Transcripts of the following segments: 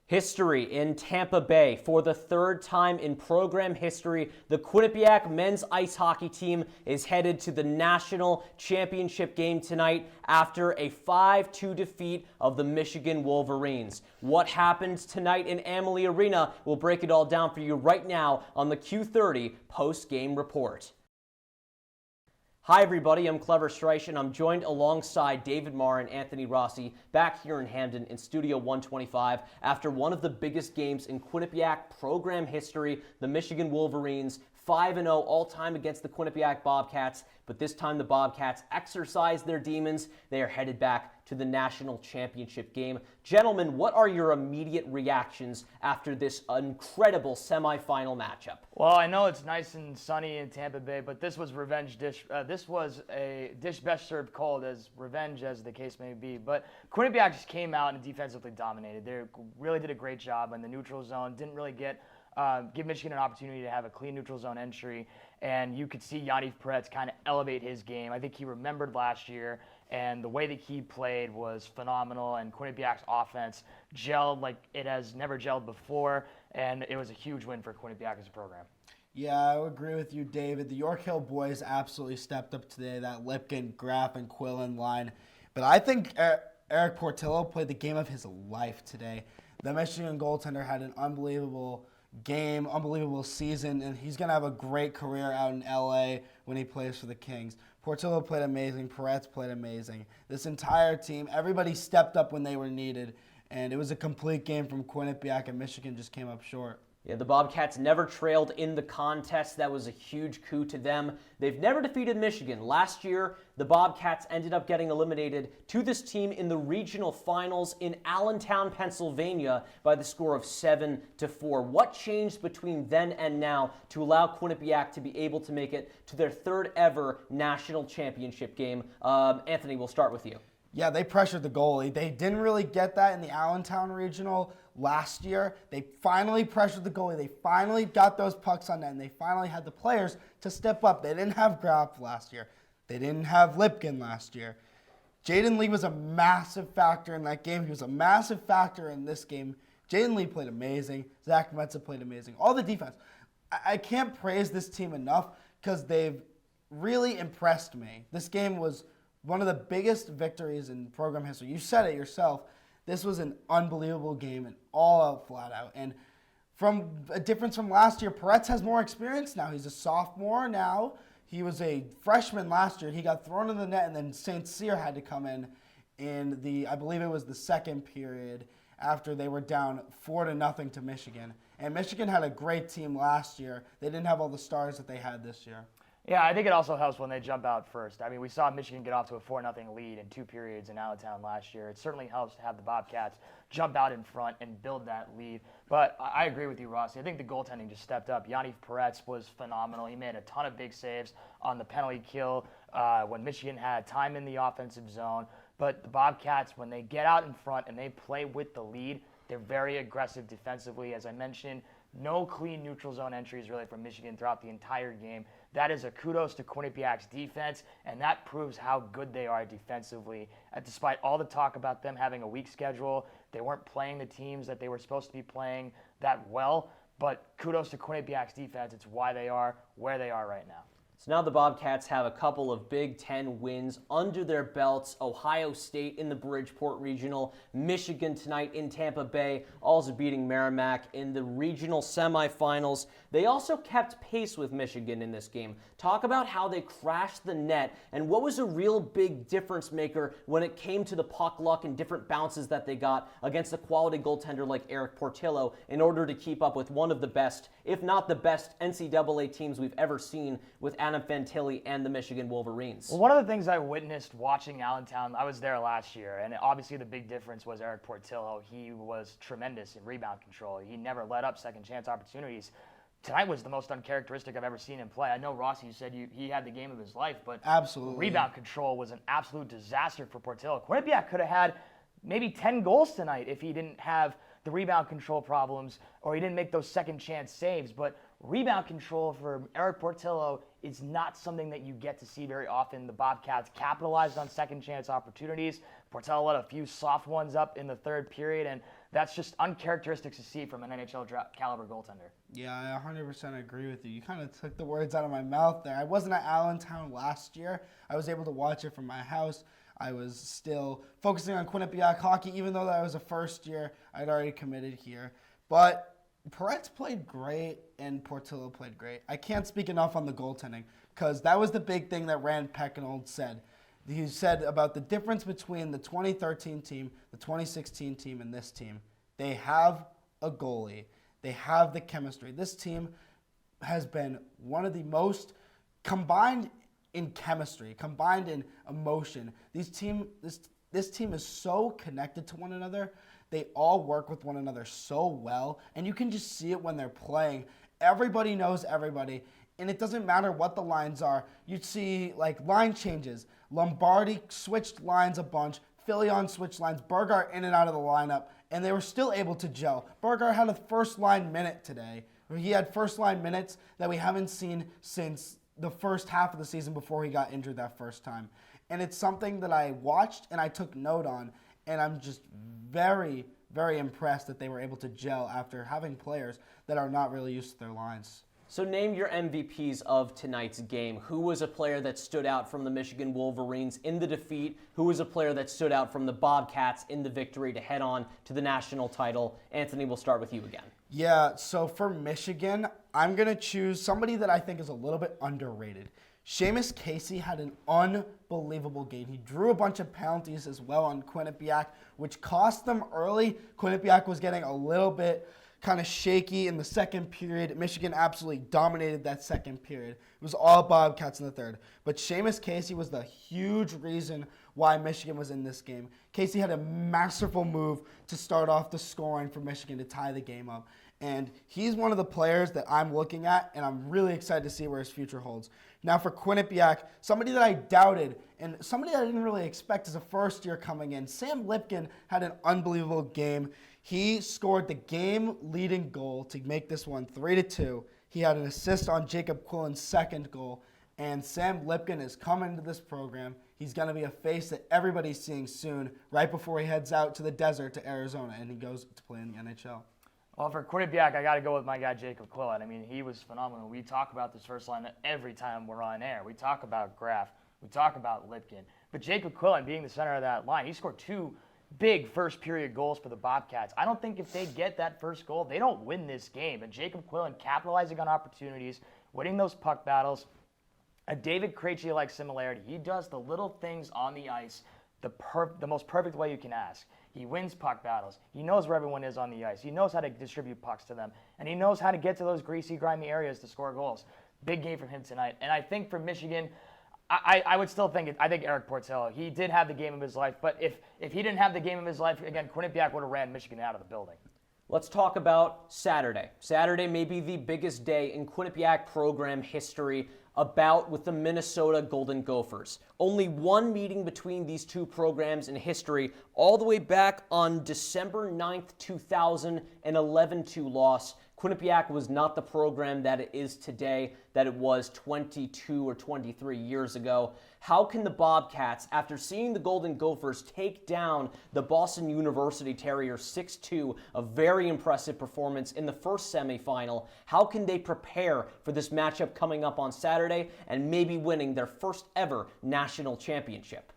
History in Tampa Bay. For the third time in program history, the Quinnipiac men's ice hockey team is headed to the national championship game tonight after a 5-2 defeat of the Michigan Wolverines. What happened tonight in Amalie Arena? We'll break it all down for you right now on the Q30 post-game report. Hi everybody, I'm Clever Streich and I'm joined alongside David Marr and Anthony Rossi back here in Hamden in Studio 125 after one of the biggest games in Quinnipiac program history. The Michigan Wolverines 5-0 all-time against the Quinnipiac Bobcats, but this time the Bobcats exercised their demons. They are headed back to the national championship game. Gentlemen, what are your immediate reactions after this incredible semifinal matchup? Well, I know it's nice and sunny in Tampa Bay, but this was revenge dish. This was a dish best served cold, as revenge as the case may be. But Quinnipiac just came out and defensively dominated. They really did a great job in the neutral zone. Didn't really give Michigan an opportunity to have a clean neutral zone entry, and you could see Yaniv Peretz kind of elevate his game. I think he remembered last year, and the way that he played was phenomenal, and Quinnipiac's offense gelled like it has never gelled before, and it was a huge win for Quinnipiac as a program. Yeah, I would agree with you, David. The York Hill boys absolutely stepped up today, that Lipkin, Graff, and Quillen line. But I think Eric Portillo played the game of his life today. The Michigan goaltender had an unbelievable game, unbelievable season, and he's going to have a great career out in LA when he plays for the Kings. Portillo played amazing. Peretz played amazing. This entire team, everybody stepped up when they were needed, and it was a complete game from Quinnipiac, and Michigan just came up short. Yeah, the Bobcats never trailed in the contest. That was a huge coup to them. They've never defeated Michigan. Last year, the Bobcats ended up getting eliminated to this team in the regional finals in Allentown, Pennsylvania by the score of 7-4. What changed between then and now to allow Quinnipiac to be able to make it to their third ever national championship game? Anthony, we'll start with you. Yeah, they pressured the goalie. They didn't really get that in the Allentown regional last year. They finally pressured the goalie. They finally got those pucks on net, and they finally had the players to step up. They didn't have Graff last year. They didn't have Lipkin last year. Jaden Lee was a massive factor in that game. He was a massive factor in this game. Jaden Lee played amazing. Zach Metza played amazing. All the defense. I can't praise this team enough because they've really impressed me. This game was one of the biggest victories in program history. You said it yourself. This was an unbelievable game and all out, flat out. And from a difference from last year, Peretz has more experience now. He's a sophomore now. He was a freshman last year. He got thrown in the net, and then St. Cyr had to come in the, I believe it was the second period after they were down 4-0 to Michigan. And Michigan had a great team last year. They didn't have all the stars that they had this year. Yeah, I think it also helps when they jump out first. I mean, we saw Michigan get off to a 4-0 lead in 2 periods in Allentown last year. It certainly helps to have the Bobcats jump out in front and build that lead. But I agree with you, Rossi. I think the goaltending just stepped up. Yaniv Peretz was phenomenal. He made a ton of big saves on the penalty kill when Michigan had time in the offensive zone. But the Bobcats, when they get out in front and they play with the lead, they're very aggressive defensively. As I mentioned, no clean neutral zone entries really from Michigan throughout the entire game. That is a kudos to Quinnipiac's defense, and that proves how good they are defensively. Despite all the talk about them having a weak schedule, they weren't playing the teams that they were supposed to be playing that well. But kudos to Quinnipiac's defense. It's why they are where they are right now. So now the Bobcats have a couple of Big Ten wins under their belts. Ohio State in the Bridgeport Regional, Michigan tonight in Tampa Bay, also beating Merrimack in the regional semifinals. They also kept pace with Michigan in this game. Talk about how they crashed the net and what was a real big difference maker when it came to the puck luck and different bounces that they got against a quality goaltender like Eric Portillo in order to keep up with one of the best, if not the best, NCAA teams we've ever seen with Adam Fantilli and the Michigan Wolverines. Well, one of the things I witnessed watching Allentown, I was there last year, and obviously the big difference was Eric Portillo. He was tremendous in rebound control. He never let up second chance opportunities. Tonight was the most uncharacteristic I've ever seen him play. I know, Rossi, you said he had the game of his life, but absolutely, rebound control was an absolute disaster for Portillo. Quinnipiac could have had maybe 10 goals tonight if he didn't have the rebound control problems or he didn't make those second chance saves. But rebound control for Eric Portillo is not something that you get to see very often. The Bobcats capitalized on second chance opportunities. Portillo let a few soft ones up in the third period, and That's just uncharacteristic to see from an NHL caliber goaltender. Yeah, I 100% agree with you. You kind of took the words out of my mouth there. I wasn't at Allentown last year. I was able to watch it from my house. I was still focusing on Quinnipiac hockey, even though that was a first year. I'd already committed here. But Perret's played great and Portillo played great. I can't speak enough on the goaltending because that was the big thing that Rand Pecknold said. He said about the difference between the 2013 team, the 2016 team, and this team. They have a goalie. They have the chemistry. This team has been one of the most combined in chemistry, combined in emotion. This team is so connected to one another. They all work with one another so well, and you can just see it when they're playing. Everybody knows everybody, and it doesn't matter what the lines are. You'd see like line changes. Lombardi switched lines a bunch. Filion switched lines. Burgart in and out of the lineup, and they were still able to gel. Burgart had a first-line minute today. He had first-line minutes that we haven't seen since the first half of the season before he got injured that first time. And it's something that I watched and I took note on, and I'm just very, very impressed that they were able to gel after having players that are not really used to their lines. So name your MVPs of tonight's game. Who was a player that stood out from the Michigan Wolverines in the defeat? Who was a player that stood out from the Bobcats in the victory to head on to the national title? Anthony, we'll start with you again. Yeah, so for Michigan, I'm going to choose somebody that I think is a little bit underrated. Seamus Casey had an unbelievable game. He drew a bunch of penalties as well on Quinnipiac, which cost them early. Quinnipiac was getting a little bit kind of shaky in the second period. Michigan absolutely dominated that second period. It was all Bobcats in the third. But Seamus Casey was the huge reason why Michigan was in this game. Casey had a masterful move to start off the scoring for Michigan to tie the game up. And he's one of the players that I'm looking at, and I'm really excited to see where his future holds. Now for Quinnipiac, somebody that I doubted and somebody that I didn't really expect as a first year coming in, Sam Lipkin had an unbelievable game. He scored the game-leading goal to make this one 3-2. He had an assist on Jacob Quillen's second goal. And Sam Lipkin is coming to this program. He's going to be a face that everybody's seeing soon, right before he heads out to the desert to Arizona and he goes to play in the NHL. Well, for Quinnipiac, I got to go with my guy, Jacob Quillen. I mean, he was phenomenal. We talk about this first line every time we're on air. We talk about Graf. We talk about Lipkin. But Jacob Quillen being the center of that line, he scored 2 big first-period goals for the Bobcats. I don't think if they get that first goal, they don't win this game. And Jacob Quillen capitalizing on opportunities, winning those puck battles, a David Krejci-like similarity. He does the little things on the ice the most perfect way you can ask. He wins puck battles. He knows where everyone is on the ice. He knows how to distribute pucks to them. And he knows how to get to those greasy, grimy areas to score goals. Big game from him tonight. And I think for Michigan, I would still think I think Eric Portillo. He did have the game of his life. But if he didn't have the game of his life, again, Quinnipiac would have ran Michigan out of the building. Let's talk about Saturday. Saturday may be the biggest day in Quinnipiac program history, a bout with the Minnesota Golden Gophers. Only one meeting between these two programs in history, all the way back on December 9th, 2000, an 11-2 loss. Quinnipiac was not the program that it is today, that it was 22 or 23 years ago. How can the Bobcats, after seeing the Golden Gophers take down the Boston University Terriers 6-2, a very impressive performance in the first semifinal, how can they prepare for this matchup coming up on Saturday and maybe winning their first ever national championship?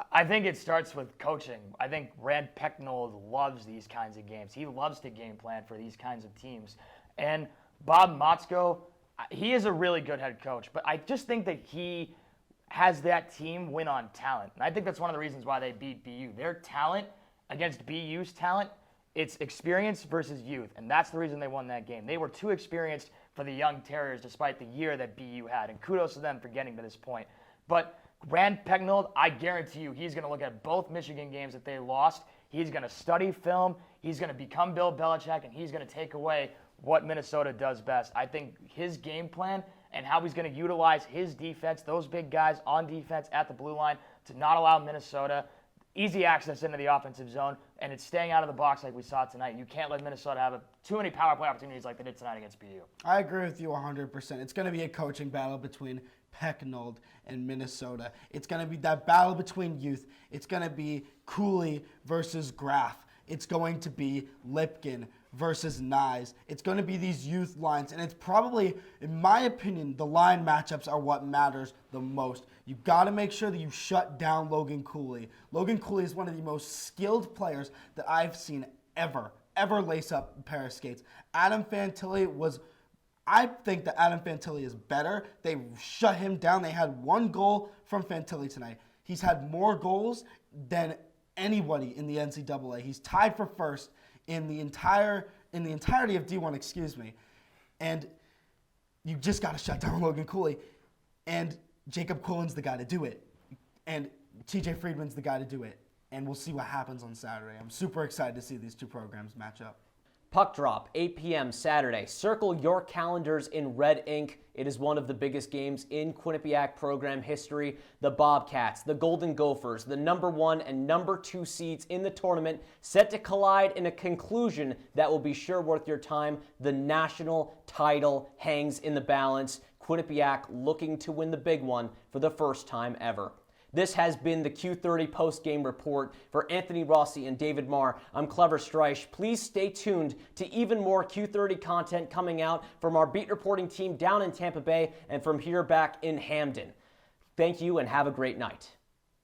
I think it starts with coaching. I think Rand Pecknold loves these kinds of games. He loves to game plan for these kinds of teams. And Bob Motzko, he is a really good head coach, but I just think that he has that team win on talent. And I think that's one of the reasons why they beat BU. Their talent against BU's talent, it's experience versus youth, and that's the reason they won that game. They were too experienced for the young Terriers despite the year that BU had, and kudos to them for getting to this point. But Rand Pecknold, I guarantee you, he's going to look at both Michigan games that they lost. He's going to study film. He's going to become Bill Belichick, and he's going to take away what Minnesota does best. I think his game plan and how he's going to utilize his defense, those big guys on defense at the blue line, to not allow Minnesota easy access into the offensive zone, and it's staying out of the box like we saw tonight. You can't let Minnesota have too many power play opportunities like they did tonight against BU. I agree with you 100%. It's going to be a coaching battle between Pecknold and Minnesota. It's going to be that battle between youth. It's going to be Cooley versus Graf. it's going to be Lipkin versus Nyes. It's going to be these youth lines, and it's probably, in my opinion, the line matchups are what matters the most. You've got to make sure that you shut down Logan Cooley. Logan Cooley is one of the most skilled players that I've seen ever lace up a pair of skates. Adam Fantilli I think that Adam Fantilli is better. They shut him down. They had 1 goal from Fantilli tonight. He's had more goals than anybody in the NCAA. He's tied for first in the entirety of D1, And you just got to shut down Logan Cooley. And Jacob Quillen's the guy to do it. And TJ Friedman's the guy to do it. And we'll see what happens on Saturday. I'm super excited to see these two programs match up. Puck drop, 8 p.m. Saturday. Circle your calendars in red ink. It is one of the biggest games in Quinnipiac program history. The Bobcats, the Golden Gophers, the number 1 and number 2 seeds in the tournament, set to collide in a conclusion that will be sure worth your time. The national title hangs in the balance. Quinnipiac looking to win the big one for the first time ever. This has been the Q30 post-game report. For Anthony Rossi and David Marr, I'm Clever Streich. Please stay tuned to even more Q30 content coming out from our beat reporting team down in Tampa Bay and from here back in Hamden. Thank you and have a great night.